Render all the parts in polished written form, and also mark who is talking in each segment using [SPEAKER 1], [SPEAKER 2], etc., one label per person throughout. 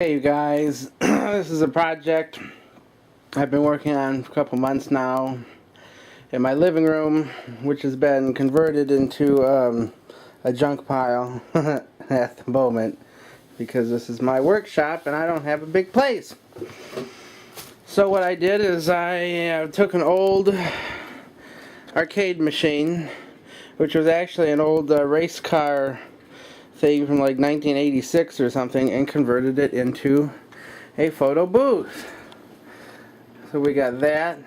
[SPEAKER 1] Hey you guys, this is a project I've been working on for a couple months now in my living room, which has been converted into a junk pile at the moment because this is my workshop and I don't have a big place. So what I did is I took an old arcade machine, which was actually an old race car thing from like 1986 or something, and converted it into a photo booth. So we got that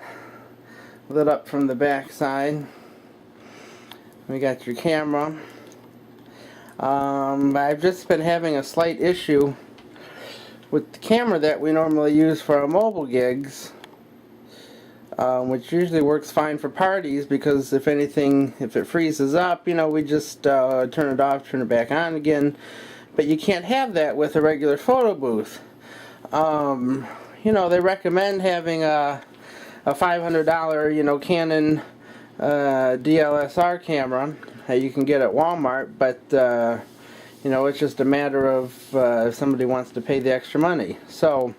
[SPEAKER 1] lit up from the back side. We got your camera. I've just been having a slight issue with the camera that we normally use for our mobile gigs, which usually works fine for parties because if it freezes up, we just turn it off, turn it back on again. But you can't have that with a regular photo booth. They recommend having a $500 Canon DSLR camera that you can get at Walmart, but it's just a matter of if somebody wants to pay the extra money. So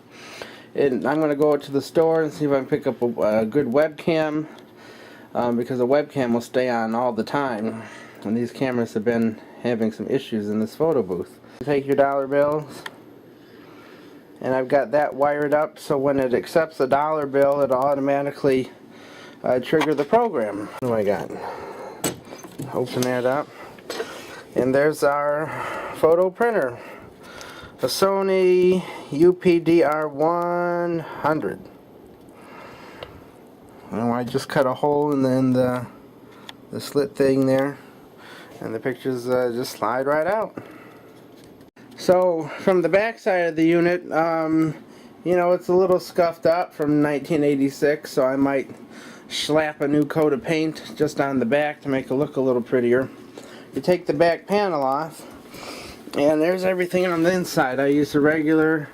[SPEAKER 1] I'm going to go to the store and see if I can pick up a good webcam, because a webcam will stay on all the time, and these cameras have been having some issues in this photo booth. Take your dollar bills, and I've got that wired up so when it accepts a dollar bill it'll automatically trigger the program. What do I got? Open that up, and there's our photo printer. A Sony UPDR100. I just cut a hole in the slit thing there, and the pictures just slide right out. So from the back side of the unit, it's a little scuffed up from 1986, so I might slap a new coat of paint just on the back to make it look a little prettier. You take the back panel off, and there's everything on the inside. I use a regular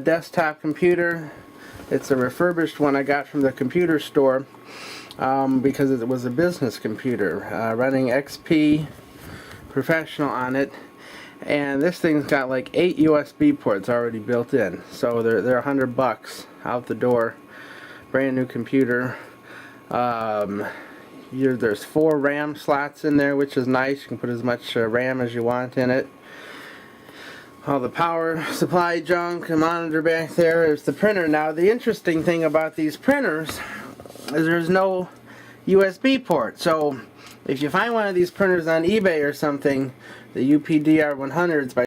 [SPEAKER 1] desktop computer. It's a refurbished one I got from the computer store because it was a business computer running XP Professional on it. And this thing's got like 8 USB ports already built in. So they're $100 out the door. Brand new computer. There's 4 RAM slots in there, which is nice. You can put as much RAM as you want in it. All the power supply junk, a monitor back there. There's the printer. Now the interesting thing about these printers is there's no USB port. So if you find one of these printers on eBay or something, the UPDR100s by